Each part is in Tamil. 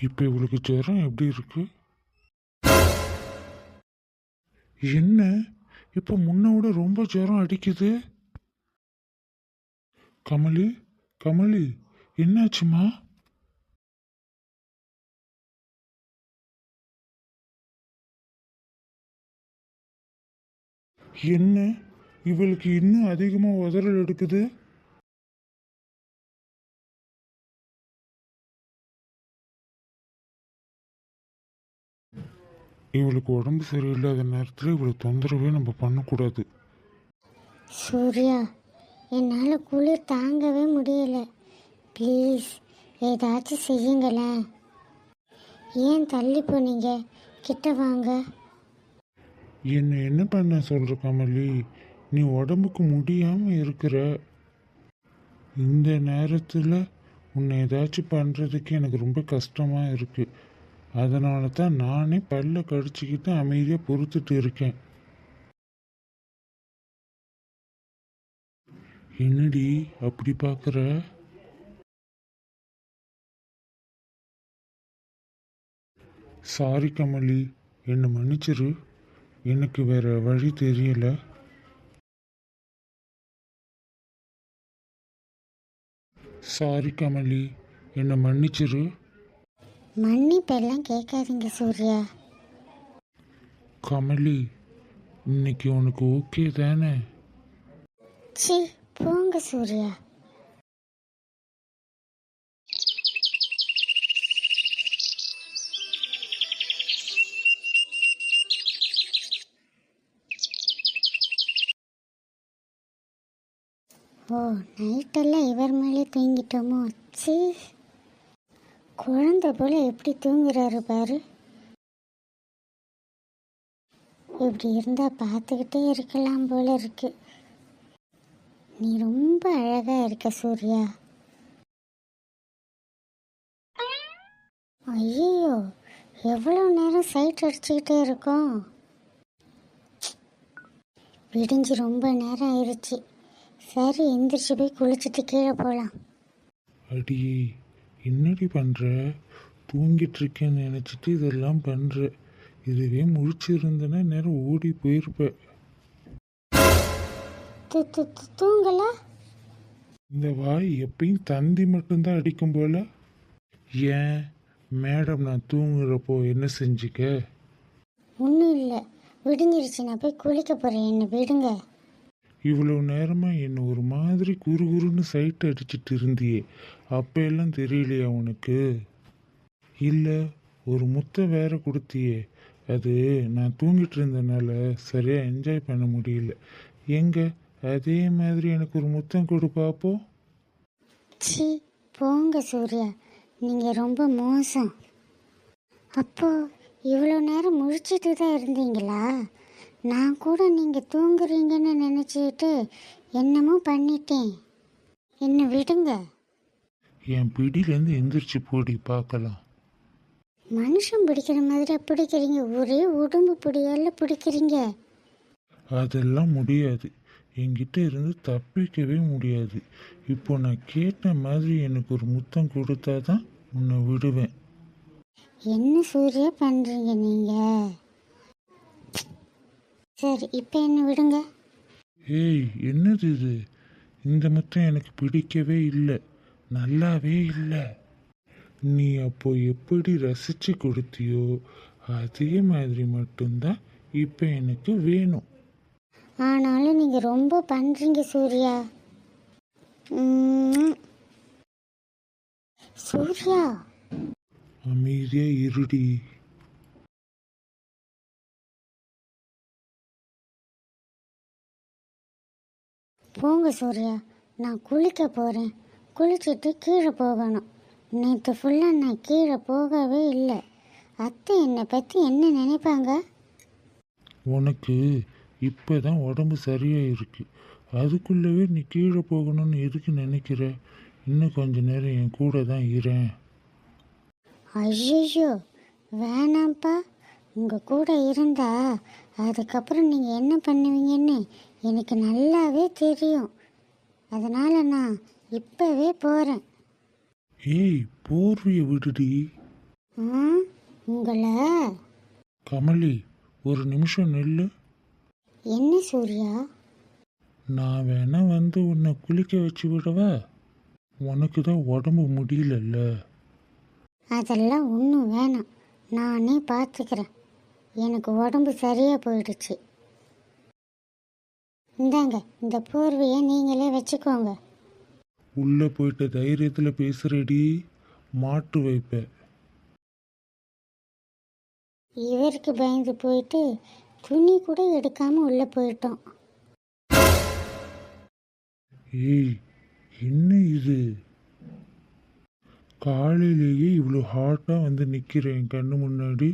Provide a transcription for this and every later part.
இப்போ இவளுக்கு ஜுரம் எப்படி இருக்கு? என்ன இப்போ முன்ன விட ரொம்ப ஜுரம் அடிக்குது. கமலி, கமலி, என்னாச்சுமா? என்ன இவளுக்கு இன்னும் அதிகமா உதறல் எடுக்குது? இவளுக்கு உடம்பு சரியில்லாத நேரத்தில் இவளுக்கு தொந்தரவே நம்ம பண்ணக்கூடாது. சூர்யா, என்னால் குளிர் தாங்கவே முடியல. ப்ளீஸ் ஏதாச்சும் செய்யுங்களேன். ஏன் தள்ளி போனீங்க? கிட்ட வாங்க. என்ன பண்ண சொல்ற கமலி? நீ உடம்புக்கு முடியாம இருக்கிற இந்த நேரத்தில் உன்னை ஏதாச்சும் பண்ணுறதுக்கு எனக்கு ரொம்ப கஷ்டமாக இருக்குது. அதனால தான் நானே பல்ல கடிச்சிக்கிட்டு அமைதியாக பொறுத்துட்டு இருக்கேன். என்னடி அப்படி பார்க்குற? சாரி கமலி, என்னை மன்னிச்சிரு. எனக்கு வேற வழி தெரியல. சாரி கமலி, என்னை மன்னிச்சிரு. மன்னிப்பெல்லாம் கேட்காதீங்க சூர்யா. கமலி, இன்னைக்கு உனக்கு ஓகே தானே? சி, போங்க சூர்யா. ஓ, நைட்டெல்லாம் இவர் மேலே தூங்கிட்டோமோ? சி, குழந்தை போல எப்படி தூங்குறாரு பாரு. இப்படி இருந்தால் பார்த்துக்கிட்டே இருக்கலாம் போல இருக்கு. நீ ரொம்ப அழகாக இருக்க சூர்யா. ஐயோ, எவ்வளோ நேரம் சைட் அடிச்சுக்கிட்டே இருக்கோம். விடிஞ்சு ரொம்ப நேரம் ஆயிடுச்சு. சரி, எந்திரிச்சு போய் குளிச்சுட்டு கீழே போகலாம். அடியே, என்னடி பண்ணுற? தூங்கிட்டு இருக்கேன்னு நினச்சிட்டு இதெல்லாம் பண்ணுற. இதுவே முழிச்சிருந்தேன்னா நேரம் ஓடி போயிருப்ப. தூங்கல? இந்த வாய் எப்பயும் தந்தி மட்டும்தான் அடிக்கும் போல. ஏன் மேடம், நான் தூங்குறப்போ என்ன செஞ்சுக்க? ஒன்றும் இல்லை, விடிஞ்சிருச்சு. நான் போய் குளிக்க போகிறேன், என்னை விடுங்க. இவ்வளோ நேரமாக என்ன ஒரு மாதிரி குறுகுறுன்னு சைட் அடிச்சிட்டு இருந்தியே, அப்போ எல்லாம் தெரியலையா உனக்கு? இல்லை, ஒரு முத்தை வேற கொடுத்தியே, அது நான் தூங்கிட்டு இருந்தனால சரியாக என்ஜாய் பண்ண முடியல. எங்க அதே மாதிரி எனக்கு ஒரு முத்தம் கொடு பாப்போ. சி, போங்க சூர்யா, நீங்கள் ரொம்ப மோசம். அப்போ இவ்வளோ நேரம் முழிச்சிட்டு தான் இருந்தீங்களா? நான் கூட நீங்கள் தூங்குறீங்கன்னு நினச்சிட்டு என்னமோ பண்ணிட்டேன். என்னை விடுங்க. என் பிடியிலேருந்து எந்திரிச்சு போடி பார்க்கலாம். மனுஷன் பிடிக்கிற மாதிரி பிடிக்கிறீங்க, ஒரே உடம்பு பிடியால பிடிக்கிறீங்க. அதெல்லாம் முடியாது, என்கிட்ட இருந்து தப்பிக்கவே முடியாது. இப்போ நான் கேட்ட மாதிரி எனக்கு ஒரு முத்தம் கொடுத்தா தான் உன்னை விடுவேன். என்ன சூர்யா பண்ணுறீங்க நீங்கள்? சரி, இப்போ என்ன விடுங்க. ஏய், என்னது இது? இந்த முத்தம் எனக்கு பிடிக்கவே இல்லை, நல்லாவே இல்லை. நீ அப்போ எப்படி ரசித்து கொடுத்தியோ அதே மாதிரி மட்டும்தான் இப்போ எனக்கு வேணும். ஆனாலும் நீங்கள் ரொம்ப பண்ணுறீங்க சூர்யா. சூர்யா, அமைதியாக இருடி. போங்க சூர்யா, நான் குளிக்க போகிறேன். குளிச்சுட்டு கீழே போகணும். நேற்று ஃபுல்லாக நான் கீழே போகவே இல்லை. அத்தை என்னை பற்றி என்ன நினைப்பாங்க? உனக்கு இப்போ தான் உடம்பு சரியாக இருக்கு, அதுக்குள்ளவே நீ கீழே போகணும்னு எதுக்கு நினைக்கிற? இன்னும் கொஞ்ச நேரம் என் கூட தான் இரேன். ஐயோ, வேணாம்ப்பா. உங்கள் கூட இருந்தா அதுக்கப்புறம் நீங்கள் என்ன பண்ணுவீங்கன்னு எனக்கு நல்லாவே தெரியும். அதனால் நான் இப்போவே போகிறேன். ஏய், போர்வையை விடுடி. ஆ உங்களை கமலி, ஒரு நிமிஷம் நில்லு. என்ன சூர்யா? நான் வேணா வந்து உன்னை குளிக்க வச்சு விடவா? உனக்கு தான் உடம்பு முடியலல்ல. அதெல்லாம் ஒன்றும் வேணாம், நானே பார்த்துக்கிறேன். எனக்கு உடம்பு சரியாக போயிடுச்சு. இந்தாங்க, இந்த போர்வையை நீங்களே வச்சுக்கோங்க. உள்ள போயிட்ட தைரியத்தில் பேசுறடி, மாட்டு வைப்ப. இவருக்கு பயந்து போயிட்டு துணி கூட எடுக்காமல் உள்ளே போயிட்டோம். ஏய், என்ன இது? காலையிலேயே இவ்வளோ ஹாட்டாக வந்து நிற்கிறேன் கண்ணு முன்னாடி.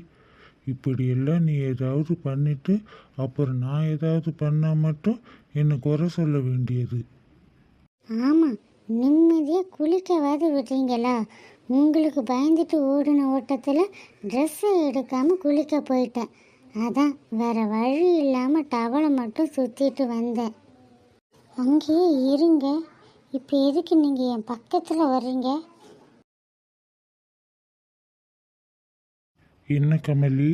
இப்படியெல்லாம் நீ ஏதாவது பண்ணிட்டு அப்புறம் நான் ஏதாவது பண்ணால் மட்டும் என்னை குறை சொல்ல வேண்டியது. ஆமாம், நிம்மதியாக குளிக்கவாது விடுறீங்களா? உங்களுக்கு பயந்துட்டு ஓடின ஓட்டத்தில் ட்ரெஸ்ஸை எடுக்காமல் குளிக்க போயிட்டேன். அதான் வேற வழி இல்லாமல் டவலை மட்டும் சுற்றிட்டு வந்தேன். அங்கேயே இருங்க, இப்போ எதுக்கு நீங்கள் என் பக்கத்தில் வர்றீங்க? என்ன கமலி,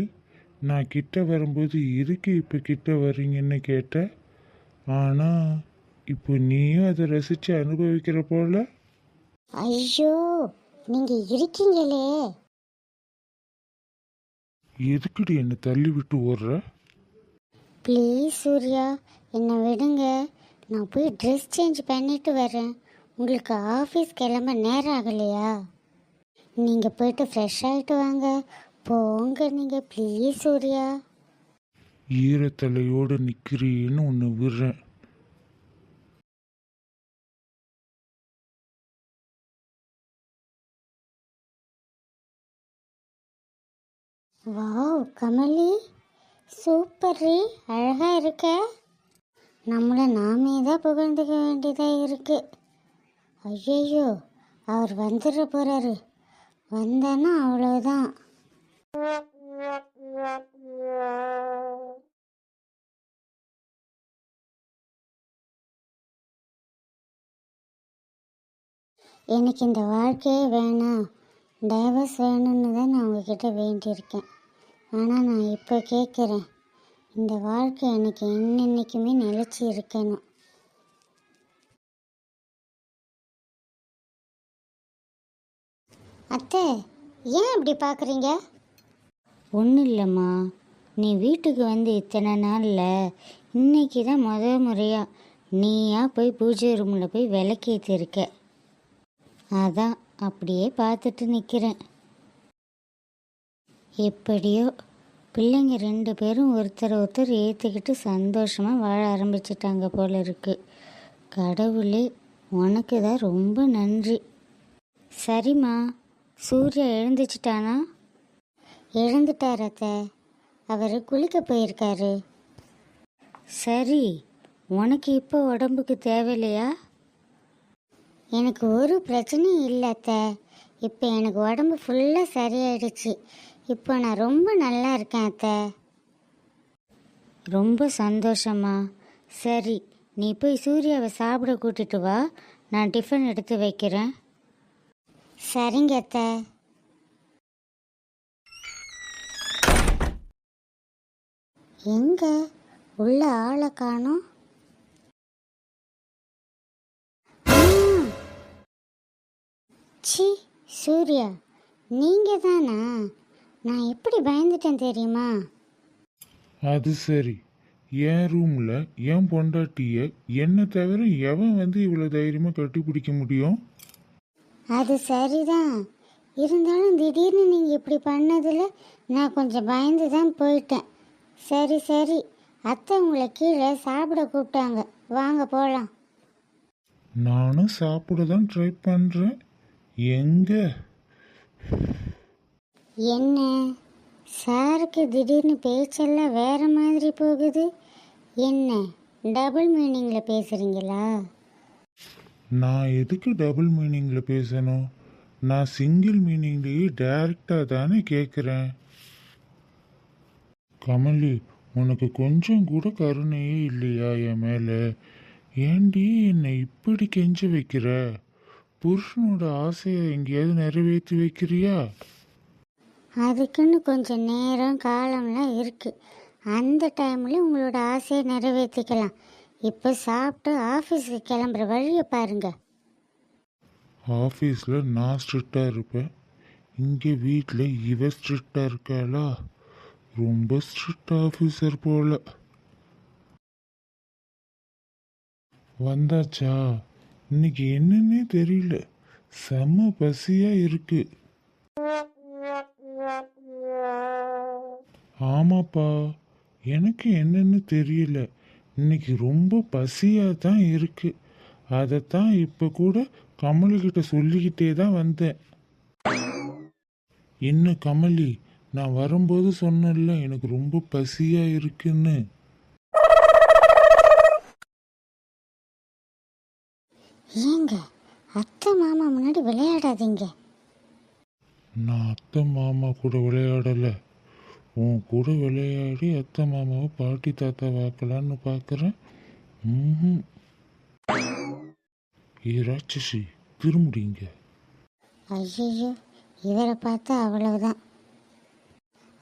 நான் கிட்ட வரும்போது இருக்கு இப்போ கிட்ட வர்றீங்கன்னு கேட்டேன். ஆனால் இப்போ நீயும் அதை ரசித்து அனுபவிக்கிற போல. ஐயோ, நீங்கள் இருக்கீங்களே. எதுக்குடி என்னை தள்ளி விட்டு ஓடுற? ப்ளீஸ் சூர்யா, என்னை விடுங்க. நான் போய் ட்ரெஸ் சேஞ்ச் பண்ணிட்டு வரேன். உங்களுக்கு ஆஃபீஸ் கிளம்ப நேரம் ஆகலையா? நீங்கள் போயிட்டு ஃப்ரெஷ் ஆகிட்டு வாங்க. போங்க நீங்கள், ப்ளீஸ் சூர்யா. ஈரத்தலையோடு நிற்கிறீன்னு ஒன்று விடுறேன். வாவ் கமலி, சூப்பர் ரீ, அழகாக இருக்க. நம்மளை நாமே தான் புகழ்ந்துக்க வேண்டியதாக இருக்கு. ஐயோ, அவர் வந்துட போகிறாரு. வந்தானா அவ்வளோதான். எனக்கு இந்த வாழ்க்கையே வேணாம், டைவர்ஸ் வேணும்னு தான் நான் உங்ககிட்ட வேண்டியிருக்கேன். ஆனால் நான் இப்போ கேட்குறேன், இந்த வாழ்க்கை எனக்கு என்னென்னைக்குமே நிலச்சி இருக்கணும். அத்தை, ஏன் அப்படி பார்க்குறீங்க? ஒன்றும் இல்லைம்மா, நீ வீட்டுக்கு வந்து இத்தனை நாளில் இன்னைக்கு தான் முறையாக நீயா போய் பூஜை ரூமில் போய் விளக்கேற்றிருக்க. அதான் அப்படியே பார்த்துட்டு நிற்கிறேன். எப்படியோ பிள்ளைங்க 2 பேரும் ஒருத்தர் ஒருத்தர் ஏற்றுக்கிட்டு சந்தோஷமாக வாழ ஆரம்பிச்சிட்டாங்க போல இருக்கு. கடவுளே, உனக்கு தான் ரொம்ப நன்றி. சரிம்மா, சூர்யா எழுந்துச்சிட்டானா? எழுந்துட்டார் அத்தை, அவர் குளிக்க போயிருக்காரு. சரி, உனக்கு இப்போ உடம்புக்கு தேவையில்லையா? எனக்கு ஒரு பிரச்சனையும் இல்லை அத்தை. இப்போ எனக்கு உடம்பு ஃபுல்லாக சரியாயிடுச்சு. இப்போ நான் ரொம்ப நல்லா இருக்கேன் அத்தை. ரொம்ப சந்தோஷமா. சரி, நீ போய் சூர்யாவை சாப்பிட கூட்டிட்டு வா, நான் டிஃபன் எடுத்து வைக்கிறேன். சரிங்க அத்தை. எங்க உள்ள ஆளை காணோம்? சி, சூர்யா, நீங்கள் தானா? நான் எப்படி பயந்துட்டேன் தெரியுமா? அது சரி, என் ரூமில் என் பொண்டாட்டியை என்னை தவிர எவன் வந்து இவ்வளோ தைரியமாக கட்டி பிடிக்க முடியும்? அது சரிதான், இருந்தாலும் திடீர்னு நீங்கள் இப்படி பண்ணதில் நான் கொஞ்சம் பயந்து தான் போயிட்டேன். சரி சரி, அத்தை உங்களை கீழே சாப்பிட கூப்பிட்டாங்க, வாங்க போகலாம். நானும் சாப்பிட தான் ட்ரை பண்ணுறேன். எங்க? என்ன சாருக்கு திடீர்னு பேச்செல்லாம் வேற மாதிரி போகுது? என்ன டபுள் மீனிங்கில் பேசுகிறீங்களா? நான் எதுக்கு டபுள் மீனிங்கில் பேசணும்? நான் சிங்கிள் மீனிங்லேயே டைரக்டாக தானே கேட்குறேன். கமலி, உனக்கு கொஞ்சம் கூட கருணையே இல்லையா என் மேலே? ஏண்டி என்னை இப்படி கெஞ்ச வைக்கிற? புருஷனோட ஆசையை எங்கேயாவது நிறைவேற்றி வைக்கிறியா? அதுக்குன்னு கொஞ்சம் நேரம் காலம்லாம் இருக்குது. அந்த டைமில் உங்களோட ஆசையை நிறைவேற்றிக்கலாம். இப்போ சாப்பிட்டு ஆஃபீஸுக்கு கிளம்புற வழியை பாருங்கள். ஆஃபீஸில் நான் ஸ்ட்ரிக்டாக இருப்பேன், இங்கே வீட்டில் இவ ஸ்ட்ரிக்டாக இருக்காளா? ரொம்ப ஸ்ட்ரிக்ட் ஆஃபீஸர் போல. வந்தாச்சா? இன்னைக்கு என்னன்னே தெரியல, செம்ம பசியாக இருக்கு. ஆமாப்பா, எனக்கு என்னன்னு தெரியல, இன்னைக்கு ரொம்ப பசியாக தான் இருக்கு. அதைத்தான் இப்போ கூட கமலிக்கிட்ட சொல்லிக்கிட்டே தான் வந்தேன். என்ன கமலி, நான் வரும்போது சொன்னேன்ல எனக்கு ரொம்ப பசியாக இருக்குன்னு. ஏங்க அத்தை மாமா முன்னாடி விளையாடாதீங்க. நான் அத்தை மாமா கூட விளையாடலை, உன் கூட விளையாடி அத்தை மாமாவை பாட்டி தாத்தா வாக்கலான்னு பார்க்குறேன். ம். ஏ ராட்சசி, திரும்பிங்க. ஐயோ, இவரை பார்த்தா அவ்வளவுதான்.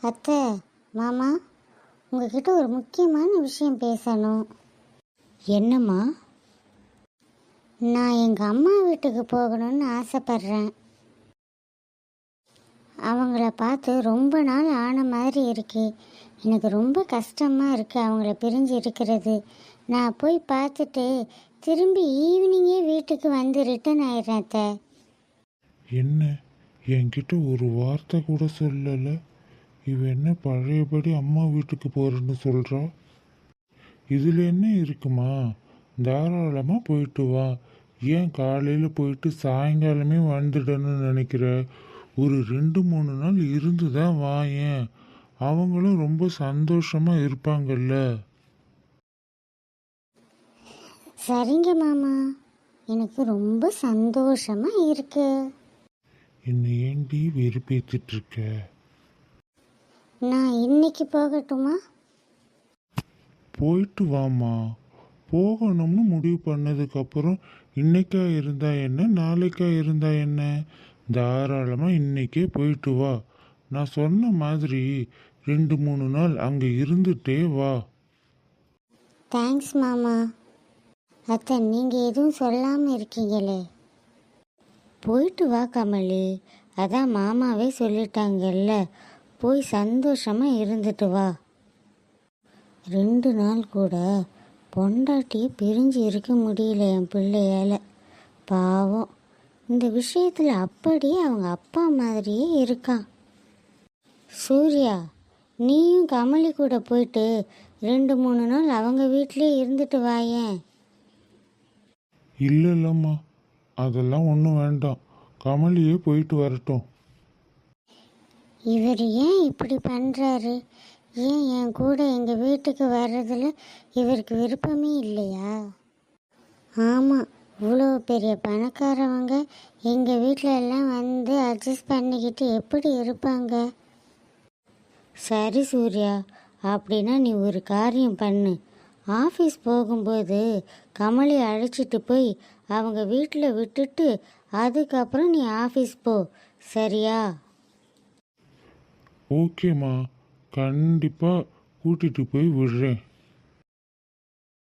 அத்தை மாமா, உங்ககிட்ட ஒரு முக்கியமான விஷயம் பேசணும். என்னம்மா? நான் எங்கள் அம்மா வீட்டுக்கு போகணும்னு ஆசைப்பட்றேன். அவங்கள பார்த்து ரொம்ப நாள் ஆன மாதிரி இருக்கு. எனக்கு ரொம்ப கஷ்டமாக இருக்குது அவங்கள பிரிஞ்சு இருக்கிறது. நான் போய் பார்த்துட்டு திரும்பி ஈவினிங்கே வீட்டுக்கு வந்து ரிட்டர்ன் ஆயிடுறேன் அத்தை. என்ன, என்கிட்ட ஒரு வார்த்தை கூட சொல்லலை? இவ என்ன பழையபடி அம்மா வீட்டுக்கு போகிறேன்னு சொல்கிறா? இதில் என்ன இருக்குமா? தாராளமாக போயிட்டு வா. ஏன் காலையில் போயிட்டு சாயங்காலமே வந்துடணும்னு நினைக்கிற? ஒரு 2-3 நாள் இருந்து தான் வாயேன், அவங்களும் ரொம்ப சந்தோஷமாக இருப்பாங்கல்ல. சரிங்க மாமா, எனக்கு ரொம்ப சந்தோஷமாக இருக்கு. என்னை ஏண்டி வெறுப்பேத்திட்டு இருக்க? நான் இன்னைக்கு போகட்டுமா? போயிட்டு வாமா. போகணும்னு முடிவு பண்ணதுக்கப்புறம் இன்னைக்கா இருந்தா என்ன, நாளைக்கா இருந்தா என்ன, தாராளமாக இன்னைக்கே போயிட்டு வா. நான் சொன்ன மாதிரி 2-3 நாள் அங்கே இருந்துட்டே வா. தேங்க்ஸ் மாமா. அத்தை, நீங்கள் எதுவும் சொல்லாமல் இருக்கீங்களே. போயிட்டு வா கமலி, அதான் மாமாவே சொல்லிட்டாங்கல்ல, போய் சந்தோஷமாக இருந்துட்டு வா. 2 நாள் கூட பொண்டாட்டியை பிரிஞ்சு இருக்க முடியல என் பிள்ளையால். பாவம், இந்த விஷயத்தில் அப்படியே அவங்க அப்பா மாதிரியே இருக்கான். சூர்யா, நீயும் கமலி கூட போயிட்டு 2-3 நாள் அவங்க வீட்டிலே இருந்துட்டு வாயேன். இல்லைல்லம்மா, அதெல்லாம் ஒன்றும் வேண்டாம், கமலியே போயிட்டு வரட்டும். இவர் ஏன் இப்படி பண்ணுறாரு? ஏன் என் கூட எங்கள் வீட்டுக்கு வர்றதில் இவருக்கு விருப்பமே இல்லையா? ஆமாம், இவ்வளோ பெரிய பணக்காரவங்க எங்கள் வீட்டில் எல்லாம் வந்து அட்ஜஸ்ட் பண்ணிக்கிட்டு எப்படி இருப்பாங்க? சரி சூர்யா, அப்படின்னா நீ ஒரு காரியம் பண்ணு. ஆஃபீஸ் போகும்போது கமலி அழைச்சிட்டு போய் அவங்க வீட்டில் விட்டுட்டு அதுக்கப்புறம் நீ ஆஃபீஸ் போ, சரியா? ஓகேம்மா, கண்டிப்பாக கூட்டிகிட்டு போய் விடுறேன்.